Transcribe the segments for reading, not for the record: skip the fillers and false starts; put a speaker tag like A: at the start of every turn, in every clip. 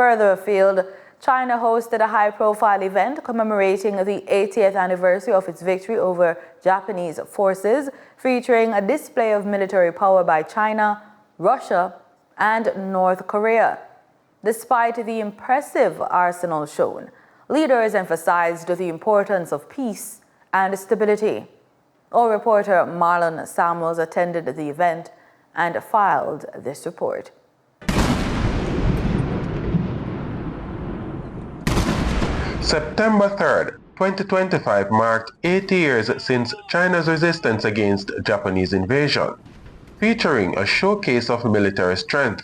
A: Further afield, China hosted a high-profile event commemorating the 80th anniversary of its victory over Japanese forces, featuring a display of military power by China, Russia, and North Korea. Despite the impressive arsenal shown, leaders emphasized the importance of peace and stability. Our reporter Marlon Samuels attended the event and filed this report.
B: September 3rd, 2025 marked 80 years since China's resistance against Japanese invasion, featuring a showcase of military strength.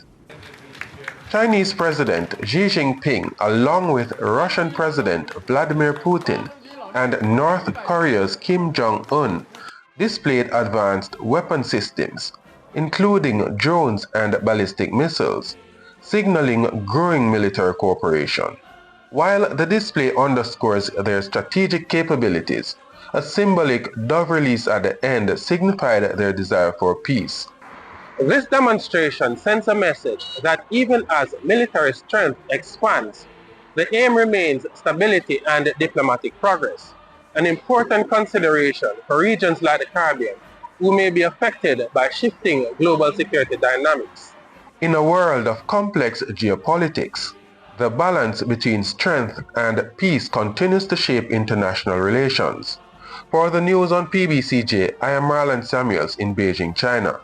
B: Chinese President Xi Jinping, along with Russian President Vladimir Putin and North Korea's Kim Jong-un, displayed advanced weapon systems, including drones and ballistic missiles, signaling growing military cooperation. While the display underscores their strategic capabilities, a symbolic dove release at the end signified their desire for peace. This demonstration sends a message that even as military strength expands, the aim remains stability and diplomatic progress, an important consideration for regions like the Caribbean, who may be affected by shifting global security dynamics. In a world of complex geopolitics, the balance between strength and peace continues to shape international relations. For the news on PBCJ, I am Marlon Samuels in Beijing, China.